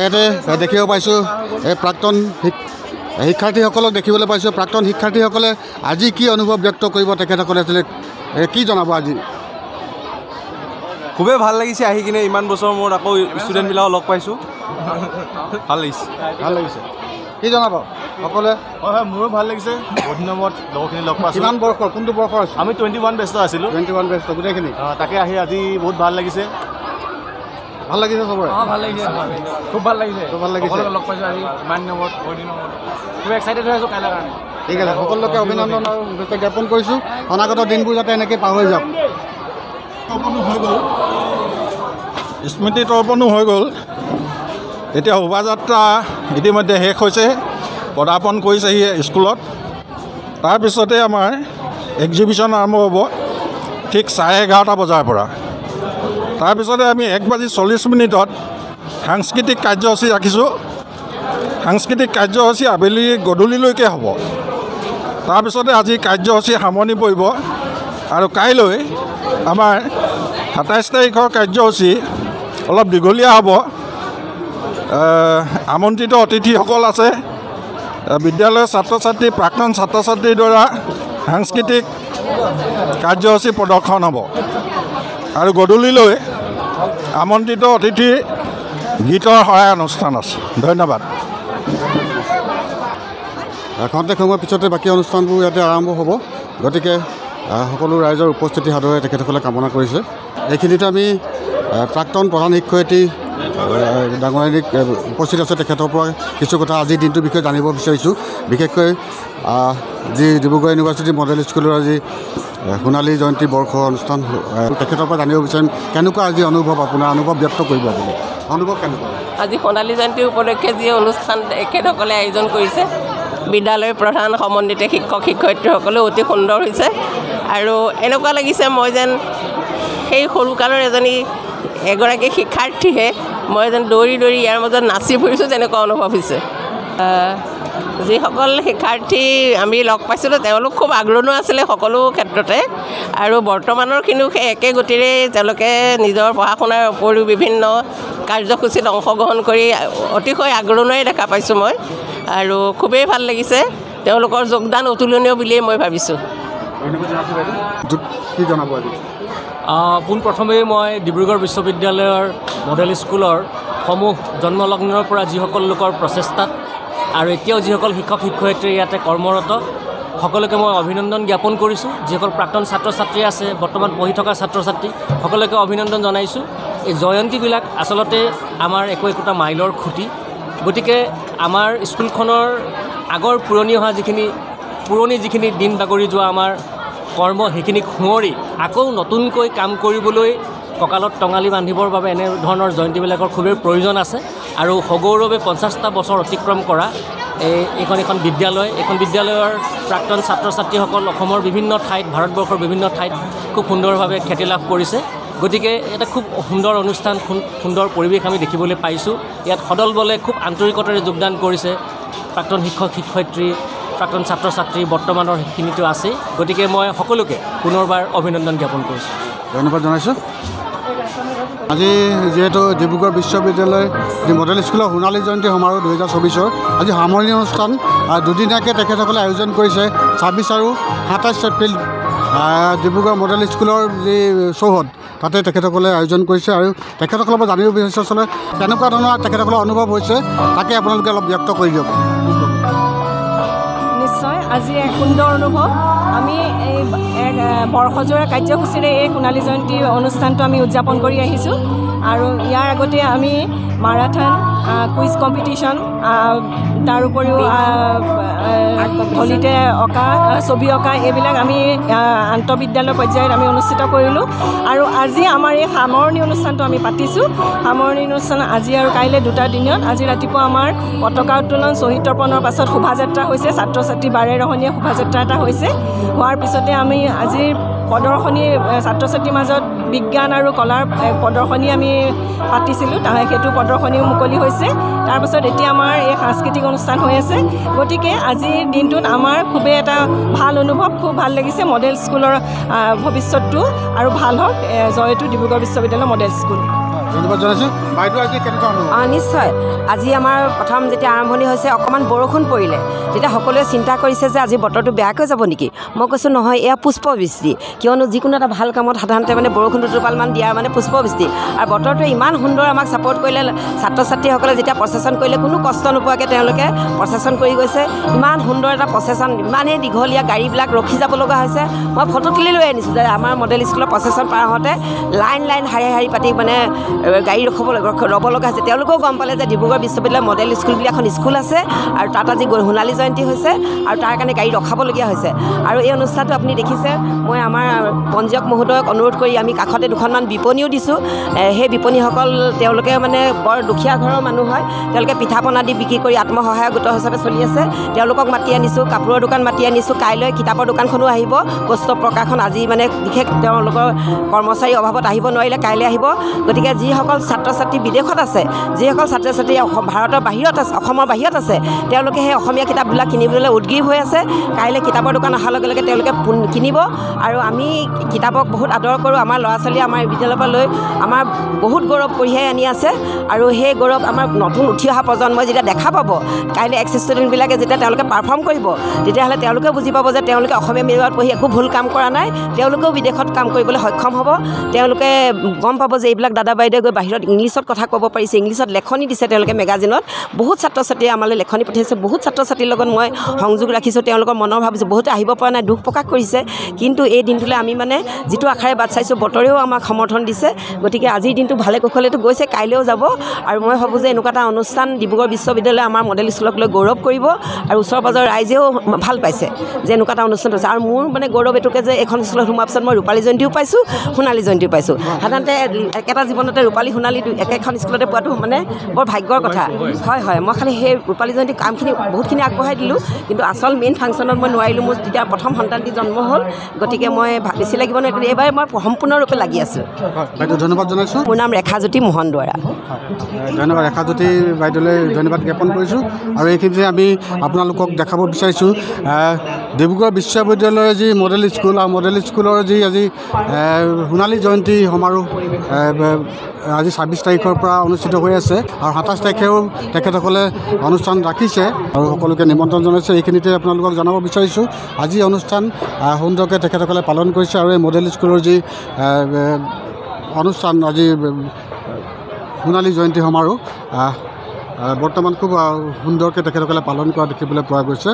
ইয়াতে দেখিব পাইছোঁ এই প্ৰাক্তন শিক্ষাৰ্থীসকলক দেখিবলৈ পাইছোঁ। প্ৰাক্তন শিক্ষাৰ্থীসকলে আজি কি অনুভৱ ব্যক্ত কৰিব তেখেতসকলে আছিলে কি জনাব আজি? খুবেই ভাল লাগিছে আহি কিনে, ইমান বছৰ মূৰত আকৌ ষ্টুডেণ্টবিলাকক লগ পাইছোঁ, ভাল লাগিছে। কি জনাব সকলোৱে? হয়, মোৰো ভাল লাগিছে, বহুত দিনৰ মূৰত লগৰখিনি লগ পাইছোঁ। কিমান বৰ্ষৰ, কোনটো বৰ্ষৰ আছে? আমি 21 বেষ্টৰ আছিলোঁ। 21 বেষ্ট গোটেইখিনি। তাকে আহি আজি বহুত ভাল লাগিছে। ভাল লাগিছে চবৰে? ভাল লাগিছে, খুব ভাল লাগিছে, ভাল লাগিছে। লগ পাইছোঁ আজি ইমান দিনৰ মূৰত, বহুত দিনৰ মূৰত। খুব এক্সাইটেড হৈ আছোঁ কাইলৈ কাৰণে। ঠিক আছে, সকলোকে অভিনন্দন আৰু শুভেচ্ছা জ্ঞাপন কৰিছোঁ। অনাগত দিনবোৰ যাতে এনেকৈ পাৰ হৈ যাওক। হৈ গ'ল, স্মৃতি তৰ্পণো হৈ গ'ল। এতিয়া শোভাযাত্ৰা ইতিমধ্যে শেষ হৈছে, পদাৰ্পণ কৰিছেহি স্কুলত। তাৰপিছতে আমাৰ এক্সিবিশ্যন আৰম্ভ হ'ব ঠিক 11:30 বজাৰ পৰা। তাৰপিছতে আমি 1:40 সাংস্কৃতিক কাৰ্যসূচী ৰাখিছোঁ। সাংস্কৃতিক কাৰ্যসূচী আবেলি গধূলিলৈকে হ'ব। তাৰপিছতে আজি কাৰ্যসূচী সামৰণি পৰিব আৰু কাইলৈ আমাৰ 27 তাৰিখৰ কাৰ্যসূচী অলপ দীঘলীয়া হ'ব। আমন্ত্ৰিত অতিথিসকল আছে, বিদ্যালয়ৰ ছাত্ৰ ছাত্ৰী, প্ৰাক্তন ছাত্ৰ ছাত্ৰীৰ দ্বাৰা সাংস্কৃতিক কাৰ্যসূচী প্ৰদৰ্শন হ'ব আৰু গধূলিলৈ আমন্ত্ৰিত অতিথিৰ গীতৰ সহায় অনুষ্ঠান আছে। ধন্যবাদ। খন্তেক সময়ৰ পিছতে বাকী অনুষ্ঠানবোৰ ইয়াতে আৰম্ভ হ'ব, গতিকে সকলো ৰাইজৰ উপস্থিতি সাদৰে তেখেতসকলে কামনা কৰিছে। এইখিনিতে আমি প্ৰাক্তন প্ৰধান শিক্ষয়িত্ৰী ডাঙৰীক উপস্থিত আছে, তেখেতৰ পৰা কিছু কথা আজিৰ দিনটোৰ বিষয়ে জানিব বিচাৰিছোঁ। বিশেষকৈ যি ডিব্ৰুগড় ইউনিভাৰ্চিটি মডেল স্কুলৰ আজি সোণালী জয়ন্তী বৰ্ষ অনুষ্ঠান, তেখেতৰ পৰা জানিব বিচাৰিম কেনেকুৱা আজি অনুভৱ, আপোনাৰ অনুভৱ ব্যক্ত কৰিব আপুনি। অনুভৱ কেনেকুৱা আজি সোণালী জয়ন্তী উপলক্ষে যি অনুষ্ঠান তেখেতসকলে আয়োজন কৰিছে, বিদ্যালয়ৰ প্ৰধান সমন্বিত শিক্ষক শিক্ষয়িত্ৰীসকলেও অতি সুন্দৰ হৈছে। আৰু এনেকুৱা লাগিছে মই যেন সেই সৰুকালৰ এগৰাকী শিক্ষাৰ্থীহে মই যেন দৌৰি দৌৰি ইয়াৰ মাজত নাচি ফুৰিছোঁ, তেনেকুৱা অনুভৱ হৈছে। যিসকল শিক্ষাৰ্থী আমি লগ পাইছিলোঁ তেওঁলোক খুব আগ্ৰহী আছিলে সকলো ক্ষেত্ৰতে, আৰু বৰ্তমানৰখিনিও সেই একে গতিৰে তেওঁলোকে নিজৰ পঢ়া শুনাৰ উপৰিও বিভিন্ন কাৰ্যসূচীত অংশগ্ৰহণ কৰি অতিশয় আগ্ৰহেৰে দেখা পাইছোঁ মই, আৰু খুবেই ভাল লাগিছে। তেওঁলোকৰ যোগদান অতুলনীয় বুলিয়েই মই ভাবিছোঁ। কি জনাব আজি? পোনপ্ৰথমেই মই ডিব্ৰুগড় বিশ্ববিদ্যালয়ৰ মডেল স্কুলৰ সমূহ জন্মলগ্নৰ পৰা যিসকল লোকৰ প্ৰচেষ্টাত আৰু এতিয়াও যিসকল শিক্ষক শিক্ষয়িত্ৰী ইয়াতে কৰ্মৰত সকলোকে মই অভিনন্দন জ্ঞাপন কৰিছোঁ। যিসকল প্ৰাক্তন ছাত্ৰ ছাত্ৰী আছে, বৰ্তমান পঢ়ি থকা ছাত্ৰ ছাত্ৰী সকলোকে অভিনন্দন জনাইছোঁ। এই জয়ন্তীবিলাক আচলতে আমাৰ একোটা মাইলৰ খুঁটি। গতিকে আমাৰ স্কুলখনৰ আগৰ পুৰণি যিখিনি দিন বাগৰি যোৱা আমাৰ কৰ্ম, সেইখিনিক সোঁৱৰি আকৌ নতুনকৈ কাম কৰিবলৈ কঁকালত টঙালি বান্ধিবৰ বাবে এনেধৰণৰ জয়ন্তীবিলাকৰ খুবেই প্ৰয়োজন আছে। আৰু সগৌৰৱে 50টা বছৰ অতিক্ৰম কৰা এখন বিদ্যালয়, এইখন বিদ্যালয়ৰ প্ৰাক্তন ছাত্ৰ ছাত্ৰীসকল অসমৰ বিভিন্ন ঠাইত, ভাৰতবৰ্ষৰ বিভিন্ন ঠাইত খুব সুন্দৰভাৱে খ্যাতি লাভ কৰিছে। গতিকে এটা খুব সুন্দৰ অনুষ্ঠান, সুন্দৰ পৰিৱেশ আমি দেখিবলৈ পাইছোঁ। ইয়াত সদল বলে খুব আন্তৰিকতাৰে যোগদান কৰিছে প্ৰাক্তন শিক্ষক শিক্ষয়িত্ৰী, প্ৰাক্তন ছাত্ৰ ছাত্ৰী, বৰ্তমানৰ সেইখিনিতো আছেই। গতিকে মই সকলোকে পুনৰবাৰ অভিনন্দন জ্ঞাপন কৰিছোঁ। ধন্যবাদ জনাইছোঁ। আজি যিহেতু ডিব্ৰুগড় বিশ্ববিদ্যালয় যি মডেল স্কুলৰ সোণালী জয়ন্তী সমাৰোহ 2024 আজি সামৰণি অনুষ্ঠান দুদিনীয়াকৈ তেখেতসকলে আয়োজন কৰিছে। 26 আৰু 27 এপ্ৰিল ডিব্ৰুগড় মডেল স্কুলৰ যি চৌহদ তাতে তেখেতসকলে আয়োজন কৰিছে, আৰু তেখেতসকলৰ পৰা জানিব বিচাৰিছে আচলতে কেনেকুৱা ধৰণৰ তেখেতসকলৰ অনুভৱ হৈছে, তাকে আপোনালোকে অলপ ব্যক্ত কৰি দিয়ক। নিশ্চয় আজি এক সুন্দৰ অনুভৱ। আমি এই এক বৰ্ষজোৰা কাৰ্যসূচীৰে এই সোণালী জয়ন্তী অনুষ্ঠানটো আমি উদযাপন কৰি আহিছোঁ, আৰু ইয়াৰ আগতে আমি মাৰাথন, কুইজ কম্পিটিশ্যন, তাৰ উপৰিও থলীতে অঁকা, ছবি অঁকা, এইবিলাক আমি আন্তঃবিদ্যালয় পৰ্যায়ত আমি অনুষ্ঠিত কৰিলোঁ। আৰু আজি আমাৰ এই সামৰণি অনুষ্ঠানটো আমি পাতিছোঁ। সামৰণি অনুষ্ঠান আজি আৰু কাইলৈ 2টা দিনত। আজি ৰাতিপুৱা আমাৰ পতাকা উত্তোলন, শ্বহীদ তৰ্পণৰ পাছত শোভাযাত্ৰা হৈছে, ছাত্ৰ ছাত্ৰী বাৰেৰহণীয়া শোভাযাত্ৰা এটা হৈছে। হোৱাৰ পিছতে আমি আজিৰ প্ৰদৰ্শনী, ছাত্ৰ ছাত্ৰীৰ মাজত বিজ্ঞান আৰু কলাৰ প্ৰদৰ্শনী আমি পাতিছিলোঁ, সেইটো প্ৰদৰ্শনীও মুকলি হৈছে। তাৰপাছত এতিয়া আমাৰ এই সাংস্কৃতিক অনুষ্ঠান হৈ আছে। গতিকে আজিৰ দিনটোত আমাৰ খুবেই এটা ভাল অনুভৱ, খুব ভাল লাগিছে। মডেল স্কুলৰ ভৱিষ্যতটো আৰু ভাল হওক, জয়টো ডিব্ৰুগড় বিশ্ববিদ্যালয় মডেল স্কুল। ধন্যবাদ জনাইছোঁ বাইদেউ আজি কেনেকুৱা অনুভৱ নিশ্চয় আজি আমাৰ প্ৰথম যেতিয়া আৰম্ভণি হৈছে অকণমান বৰষুণ পৰিলে তেতিয়া সকলোৱে চিন্তা কৰিছে যে আজি বতৰটো বেয়াকৈ যাব নেকি মই কৈছোঁ নহয় এয়া পুষ্পবৃষ্টি কিয়নো যিকোনো এটা ভাল কামত সাধাৰণতে মানে বৰষুণ দুটোপালমান দিয়াৰ মানে পুষ্পবৃষ্টি আৰু বতৰটোৱে ইমান সুন্দৰ আমাক ছাপৰ্ট কৰিলে ছাত্ৰ ছাত্ৰীসকলে যেতিয়া প্ৰচেছন কৰিলে কোনো কষ্ট নোপোৱাকৈ তেওঁলোকে প্ৰচেছন কৰি গৈছে ইমান সুন্দৰ এটা প্ৰচেছন ইমানেই দীঘলীয়া গাড়ীবিলাক ৰখি যাব লগা হৈছে মই ফটো তুলি লৈ আনিছোঁ যে আমাৰ মডেল স্কুলৰ প্ৰচেছন পাৰ হওঁতে লাইন শাৰী পাতি মানে গাড়ী ৰ'ব লগা হৈছে তেওঁলোকেও গম পালে যে ডিব্ৰুগড় বিশ্ববিদ্যালয় মডেল স্কুল বুলি এখন স্কুল আছে আৰু তাত আজি সোণালী জয়ন্তী হৈছে আৰু তাৰ কাৰণে গাড়ী ৰখাবলগীয়া হৈছে আৰু এই অনুষ্ঠানটো আপুনি দেখিছে মই আমাৰ পঞ্জীয়ক মহোদয়ক অনুৰোধ কৰি আমি কাষতে দুখনমান বিপণীও দিছোঁ সেই বিপণীসকল তেওঁলোকে মানে বৰ দুখীয়া ঘৰৰ মানুহ হয় তেওঁলোকে পিঠা পনা দি বিক্ৰী কৰি আত্মসহায়ক গোট হিচাপে চলি আছে তেওঁলোকক মাতি আনিছোঁ কাপোৰৰ দোকান মাতি আনিছোঁ কাইলৈ কিতাপৰ দোকানখনো আহিব পুস্তক প্ৰকাশন আজি মানে বিশেষ তেওঁলোকৰ কৰ্মচাৰী অভাৱত আহিব নোৱাৰিলে কাইলৈ আহিব গতিকে যিসকল ছাত্ৰ ছাত্ৰী বিদেশত আছে যিসকল ছাত্ৰ ছাত্ৰী ভাৰতৰ বাহিৰত আছে অসমৰ বাহিৰত আছে তেওঁলোকে সেই অসমীয়া কিতাপবিলাক কিনিবলৈ উদগ্ৰীৱ হৈ আছে কাইলৈ কিতাপৰ দোকান অহাৰ লগে লগে তেওঁলোকে কিনিব আৰু আমি কিতাপক বহুত আদৰ কৰোঁ আমাৰ ল'ৰা ছোৱালীয়ে আমাৰ বিদ্যালয়ৰ পৰা লৈ আমাৰ বহুত গৌৰৱ কঢ়িয়াই আনি আছে আৰু সেই গৌৰৱ আমাৰ নতুন উঠি অহা প্ৰজন্মই যেতিয়া দেখা পাব কাইলৈ এক্স ষ্টুডেণ্টবিলাকে যেতিয়া তেওঁলোকে পাৰফৰ্ম কৰিব তেতিয়াহ'লে তেওঁলোকে বুজি পাব যে তেওঁলোকে অসমীয়া মিডিয়ামত পঢ়ি একো ভুল কাম কৰা নাই তেওঁলোকেও বিদেশত কাম কৰিবলৈ সক্ষম হ'ব তেওঁলোকে গম পাব যে এইবিলাক দাদা বাইদেৱে গৈ বাহিৰত ইংলিছত কথা ক'ব পাৰিছে ইংলিছত লেখনি দিছে তেওঁলোকে মেগাজিনত বহুত ছাত্ৰ ছাত্ৰীয়ে আমালৈ লেখনি পঠিয়াইছে বহুত ছাত্ৰ ছাত্ৰীৰ লগত মই সংযোগ ৰাখিছোঁ তেওঁলোকৰ মনৰ ভাবিছোঁ বহুতে আহিব পৰা নাই দুখ প্ৰকাশ কৰিছে কিন্তু এই দিনটোলৈ আমি মানে যিটো আশাৰে বাট চাইছোঁ বতৰেও আমাক সমৰ্থন দিছে গতিকে আজিৰ দিনটো ভালে কুশলেতো গৈছে কাইলৈও যাব আৰু মই ভাবোঁ যে এনেকুৱা এটা অনুষ্ঠান ডিব্ৰুগড় বিশ্ববিদ্যালয়ে আমাৰ মডেল স্কুলক লৈ গৌৰৱ কৰিব আৰু ওচৰ পাজৰৰ ৰাইজেও ভাল পাইছে যে এনেকুৱা এটা অনুষ্ঠান হৈছে আৰু মোৰ মানে গৌৰৱ এইটোকে যে এখন স্কুলত সোমোৱাৰ পিছত মই ৰূপালী জয়ন্তীও পাইছোঁ সোণালী জয়ন্তীও পাইছোঁ সাধাৰণতে একেটা জীৱনতে ৰূপালী সোণালী একেখন স্কুলতে পোৱাটো মানে বৰ ভাগ্যৰ কথা হয় মই খালি সেই ৰূপালী জয়ন্তী কামখিনি বহুতখিনি আগবঢ়াই দিলোঁ কিন্তু আচল মেইন ফাংচনত মই নোৱাৰিলোঁ মোৰ যেতিয়া প্ৰথম সন্তানটি জন্ম হ'ল গতিকে মই বেছি লাগিব নহয় এইবাৰ মই সম্পূৰ্ণৰূপে লাগি আছোঁ ধন্যবাদ জনাইছোঁ মোৰ নাম ৰেখাজ্যোতি মোহন দুৱৰা ধন্যবাদ ৰেখাজ্যোতি বাইদেউলৈ ধন্যবাদ জ্ঞাপন কৰিছোঁ আৰু এইখিনিতে আমি আপোনালোকক দেখাব বিচাৰিছোঁ ডিব্ৰুগড় বিশ্ববিদ্যালয়ৰ যি মডেল স্কুল আৰু মডেল স্কুলৰ যি আজি সোণালী জয়ন্তী সমাৰোহ আজি 26 তাৰিখৰ পৰা অনুষ্ঠিত হৈ আছে আৰু 27 তাৰিখেও তেখেতসকলে অনুষ্ঠান ৰাখিছে আৰু সকলোকে নিমন্ত্ৰণ জনাইছে এইখিনিতে আপোনালোকক জনাব বিচাৰিছোঁ আজি অনুষ্ঠান সুন্দৰকৈ তেখেতসকলে পালন কৰিছে আৰু এই মডেল স্কুলৰ যি অনুষ্ঠান আজি সোণালী জয়ন্তী সমাৰোহ বৰ্তমান খুব সুন্দৰকৈ তেখেতসকলে পালন কৰা দেখিবলৈ পোৱা গৈছে।